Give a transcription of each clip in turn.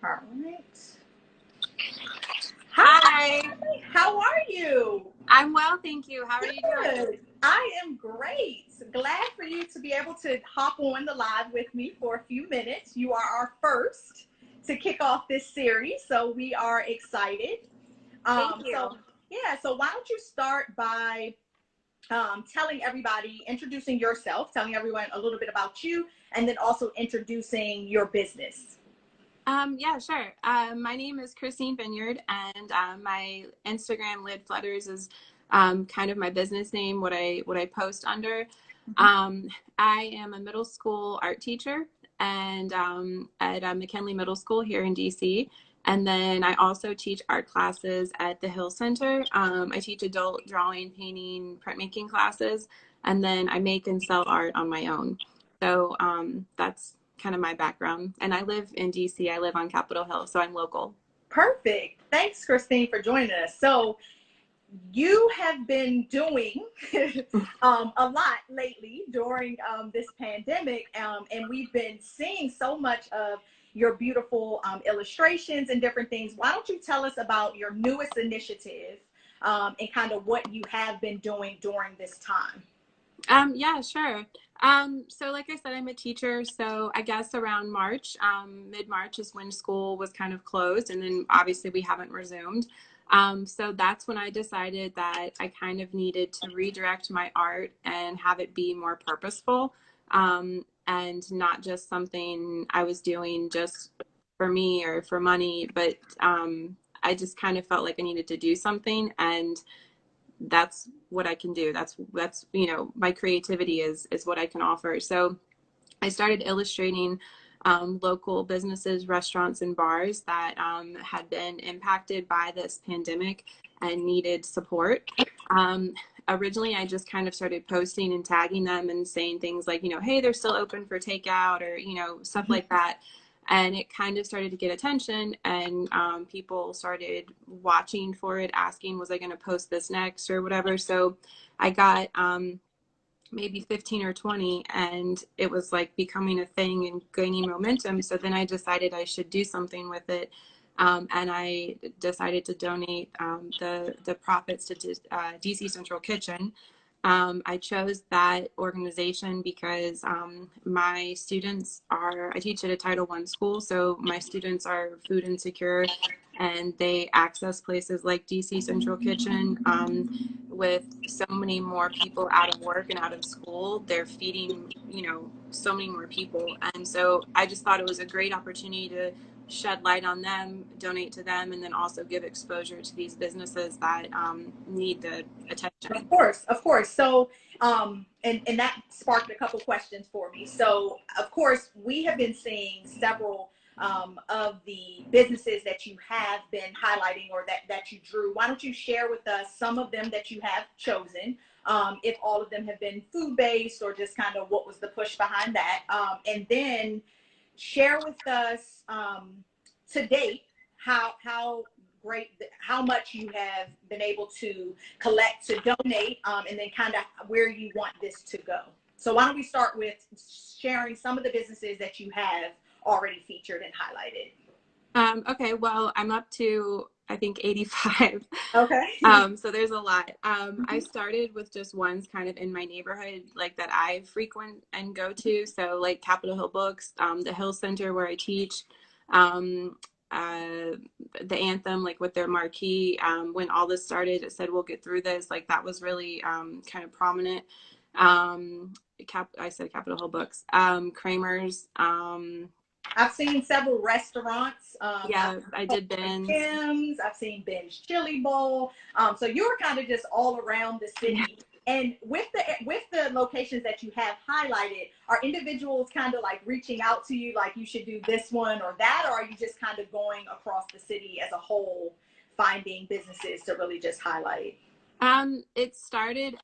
All right. Hi. How are you? I'm well, thank you. How are you doing? Good. I am great. Glad for you to be able to hop on the live with me for a few minutes. You are our first to kick off this series, so we are excited. Thank you. So why don't you start by telling everybody, introducing yourself, telling everyone a little bit about you, and then also introducing your business. Yeah, sure. My name is Christine Vineyard, and my Instagram Lid Flutters is kind of my business name, what I post under. I am a middle school art teacher and at McKinley Middle School here in DC. And then I also teach art classes at the Hill Center. I teach adult drawing, painting, printmaking classes, and then I make and sell art on my own. So that's kind of my background. And I live in DC. I live on Capitol Hill, so I'm local. Perfect. Thanks, Christine, for joining us. So you have been doing a lot lately during this pandemic, and we've been seeing so much of your beautiful illustrations and different things. Why don't you tell us about your newest initiative and kind of what you have been doing during this time? Yeah, sure. So like I said, I'm a teacher. So I guess around March, mid-March is when school was kind of closed, and then obviously we haven't resumed. So that's when I decided that I kind of needed to redirect my art and have it be more purposeful, and not just something I was doing just for me or for money, but I just kind of felt like I needed to do something, and that's what I can do. That's my creativity is what I can offer. So I started illustrating local businesses, restaurants, and bars that had been impacted by this pandemic and needed support. Originally, I just kind of started posting and tagging them and saying things like, hey, they're still open for takeout, or, stuff like that. And it kind of started to get attention, and people started watching for it, asking, was I going to post this next or whatever? So I got maybe 15 or 20, and it was like becoming a thing and gaining momentum. So then I decided I should do something with it. And I decided to donate the profits to DC Central Kitchen. I chose that organization because my students I teach at a Title I school, so my students are food insecure, and they access places like DC Central Kitchen. With so many more people out of work and out of school, they're feeding, so many more people. And so I just thought it was a great opportunity to shed light on them, donate to them, and then also give exposure to these businesses that need the attention. Of course. So, and that sparked a couple questions for me. So, of course, we have been seeing several of the businesses that you have been highlighting, or that you drew. Why don't you share with us some of them that you have chosen? If all of them have been food-based, or just kind of what was the push behind that? And then share with us to date how great, how much you have been able to collect to donate, and then kind of where you want this to go. So why don't we start with sharing some of the businesses that you have already featured and highlighted? Okay, well, I'm up to, I think, 85. Okay. So there's a lot. I started with just ones kind of in my neighborhood, like that I frequent and go to. So like Capitol Hill Books, the Hill Center where I teach, the Anthem, like with their marquee. When all this started, it said, we'll get through this. Like that was really kind of prominent. I said Capitol Hill Books, Kramer's. I've seen several restaurants. Yeah, I did Ben's. Tim's. I've seen Ben's Chili Bowl. So you were kind of just all around the city. Yeah. And with the locations that you have highlighted, are individuals kind of like reaching out to you, like you should do this one or that, or are you just kind of going across the city as a whole, finding businesses to really just highlight? It started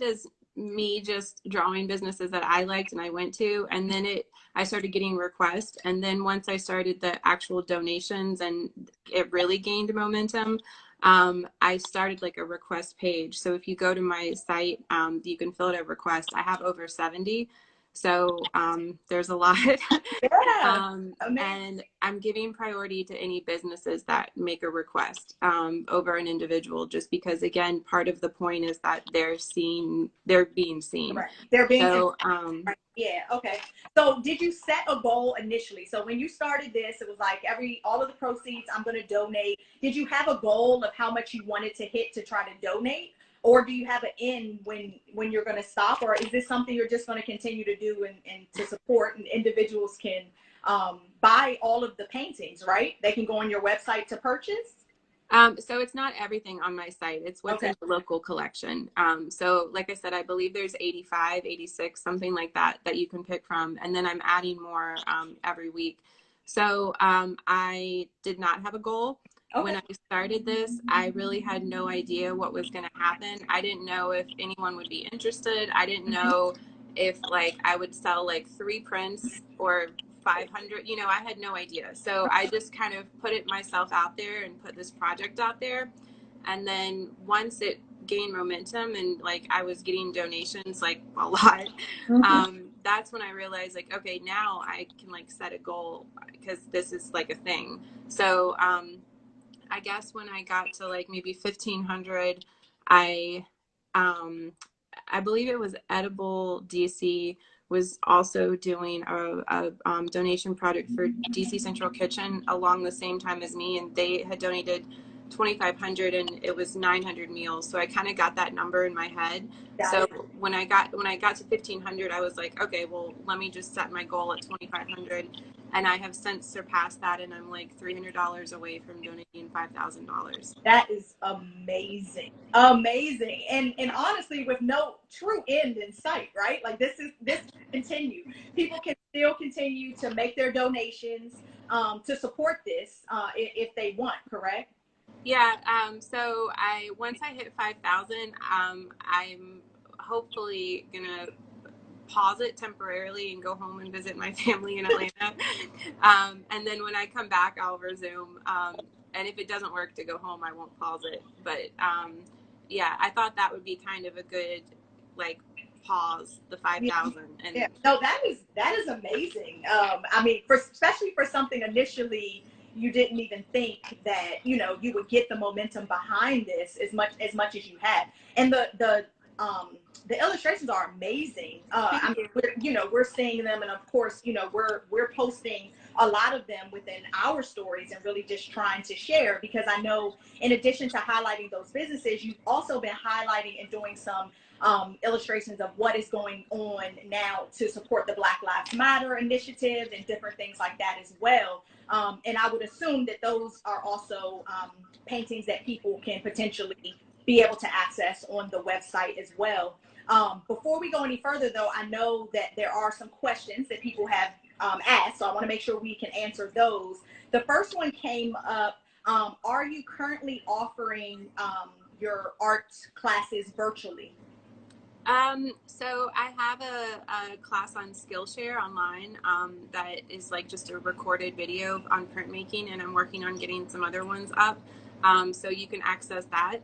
as me just drawing businesses that I liked and I went to, and then I started getting requests, and then once I started the actual donations and it really gained momentum, I started like a request page. So if you go to my site, you can fill out a request. I have over 70. So there's a lot. Yeah. And I'm giving priority to any businesses that make a request over an individual, just because, again, part of the point is that they're being seen. Right. They're being so, right. Yeah. Okay. So did you set a goal initially? So when you started this, it was like all of the proceeds I'm going to donate. Did you have a goal of how much you wanted to hit to try to donate? Or do you have an end when you're going to stop? Or is this something you're just going to continue to do and to support, and individuals can buy all of the paintings, right? They can go on your website to purchase? So it's not everything on my site. It's what's Okay. in the local collection. So like I said, I believe there's 85, 86, something like that you can pick from. And then I'm adding more every week. So I did not have a goal. Okay. When I started this, I really had no idea what was going to happen. I didn't know if anyone would be interested. I didn't know if like I would sell like 3 prints or 500, I had no idea. So I just kind of put it myself out there and put this project out there. And then once it gained momentum and like I was getting donations like a lot, that's when I realized like, okay, now I can like set a goal because this is like a thing. So I guess when I got to like maybe 1,500, I believe it was Edible DC was also doing a donation project for DC Central Kitchen along the same time as me, and they had donated 2,500 and it was 900 meals. So I kind of got that number in my head. So when I got to 1,500, I was like, okay, well, let me just set my goal at 2,500. And I have since surpassed that, and I'm like $300 away from donating $5,000. That is amazing. Amazing. And honestly, with no true end in sight, right? Like this continue. People can still continue to make their donations to support this if they want, correct? Yeah. So once I hit 5,000, I'm hopefully gonna pause it temporarily and go home and visit my family in Atlanta. And then when I come back, I'll resume. And if it doesn't work to go home, I won't pause it. But yeah, I thought that would be kind of a good like pause the 5,000. And yeah. No, that is amazing. I mean, especially for something initially you didn't even think that you would get the momentum behind this as much as you had, and the illustrations are amazing. I mean, we're seeing them, and of course, we're posting a lot of them within our stories and really just trying to share, because I know in addition to highlighting those businesses, you've also been highlighting and doing some illustrations of what is going on now to support the Black Lives Matter initiative and different things like that as well. And I would assume that those are also paintings that people can potentially be able to access on the website as well. Before we go any further, though, I know that there are some questions that people have asked, so I want to make sure we can answer those. The first one came up, are you currently offering your art classes virtually? So I have a class on Skillshare online that is like just a recorded video on printmaking, and I'm working on getting some other ones up. So you can access that.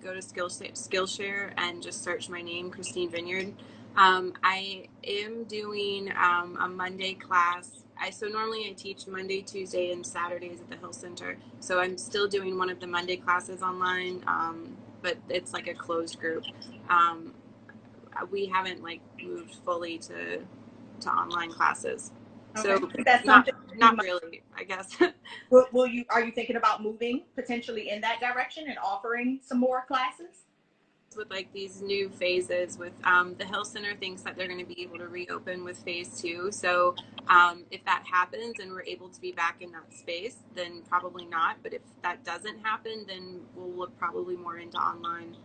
Go to Skillshare and just search my name, Christine Vineyard. I am doing a Monday class. So normally I teach Monday, Tuesday, and Saturdays at the Hill Center. So I'm still doing one of the Monday classes online, but it's like a closed group. We haven't like moved fully to online classes. Okay. So that's not really, I guess. Are you thinking about moving potentially in that direction and offering some more classes? With like these new phases with the Hill Center thinks that they're going to be able to reopen with phase 2. So if that happens and we're able to be back in that space, then probably not. But if that doesn't happen, then we'll look probably more into online.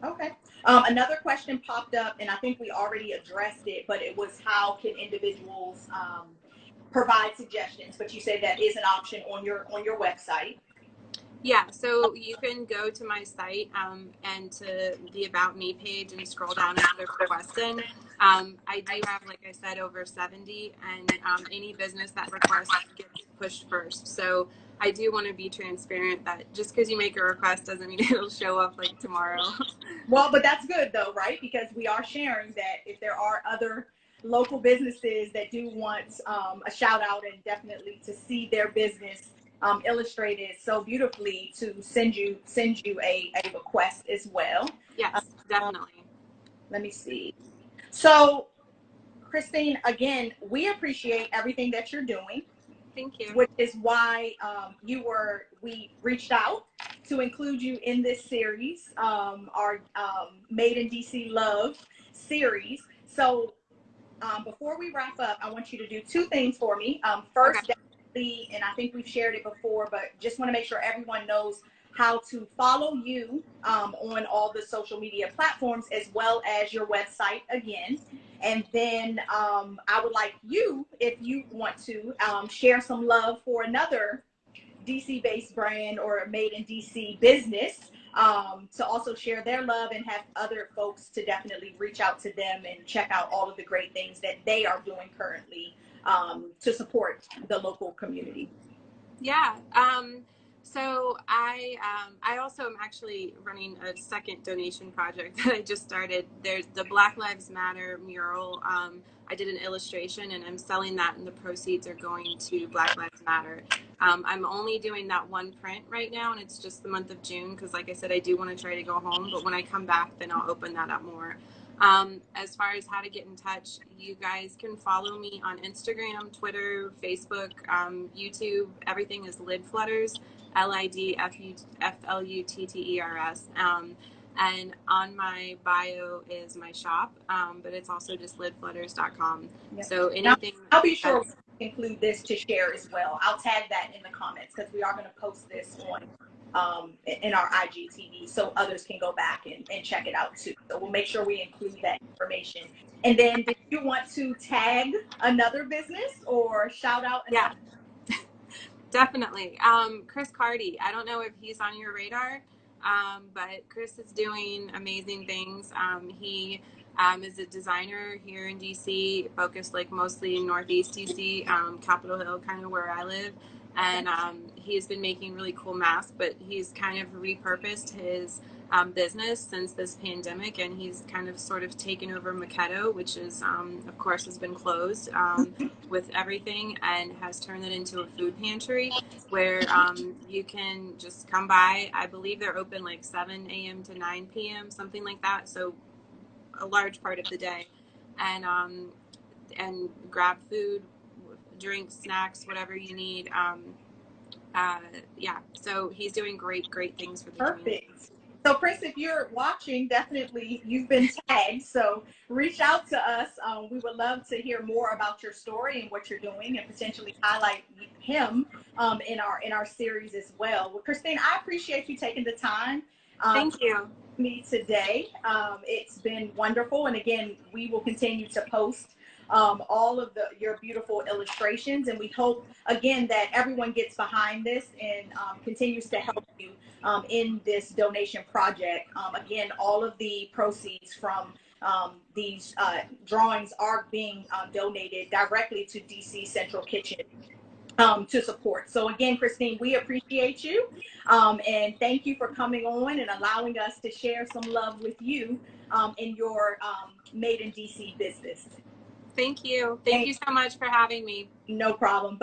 Okay. Another question popped up, and I think we already addressed it, but it was how can individuals provide suggestions? But you said that is an option on your website. Yeah, so you can go to my site and to the About Me page and scroll down to the question. I do have, like I said, over 70, and any business that requests gets pushed first. So I do want to be transparent that just because you make a request doesn't mean it'll show up like tomorrow. Well, but that's good though, right? Because we are sharing that if there are other local businesses that do want a shout out and definitely to see their business illustrated so beautifully, to send you a request as well. Yes, definitely. Let me see. So, Christine, again, we appreciate everything that you're doing. Thank you. Which is why we reached out to include you in this series, our Made in DC Love series. So before we wrap up, I want you to do two things for me. First, Okay. definitely, and I think we've shared it before, but just want to make sure everyone knows how to follow you on all the social media platforms, as well as your website again. And then I would like you, if you want to, share some love for another DC-based brand or a Made in DC business, to also share their love and have other folks to definitely reach out to them and check out all of the great things that they are doing currently to support the local community. Yeah. So I also am actually running a second donation project that I just started. There's the Black Lives Matter mural. I did an illustration and I'm selling that, and the proceeds are going to Black Lives Matter. I'm only doing that one print right now, and it's just the month of June because, like I said, I do want to try to go home. But when I come back, then I'll open that up more. As far as how to get in touch, you guys can follow me on Instagram, Twitter, Facebook, YouTube. Everything is Lid Flutters, LIDFLUTTERS. And on my bio is my shop, but it's also just lidflutters.com. Yep. So anything. Now, I'll be sure to include this to share as well. I'll tag that in the comments because we are going to post this on in our IGTV so others can go back and check it out too. So we'll make sure we include that information. And then did you want to tag another business or shout out another? Yeah, definitely. Chris Carty, I don't know if he's on your radar, but Chris is doing amazing things. He is a designer here in DC, focused like mostly in Northeast DC, Capitol Hill, kind of where I live. And he's been making really cool masks, but he's kind of repurposed his business since this pandemic, and he's kind of sort of taken over Makedo, which is, of course, has been closed with everything, and has turned it into a food pantry where you can just come by. I believe they're open like 7 a.m. to 9 p.m., something like that. So a large part of the day, and grab food, drinks, snacks, whatever you need. Yeah, so he's doing great things for the community. Perfect. So Chris, if you're watching, definitely you've been tagged. So reach out to us. We would love to hear more about your story and what you're doing, and potentially highlight him in our series as well. Well, Christine, I appreciate you taking the time. Thank you. Me today. It's been wonderful, and again, we will continue to post all of your beautiful illustrations, and we hope again that everyone gets behind this and continues to help you in this donation project. Again, all of the proceeds from these drawings are being donated directly to DC Central Kitchen to support. So again, Christine, we appreciate you, and thank you for coming on and allowing us to share some love with you in your Made in DC business. Thank you. Thank you so much for having me. No problem.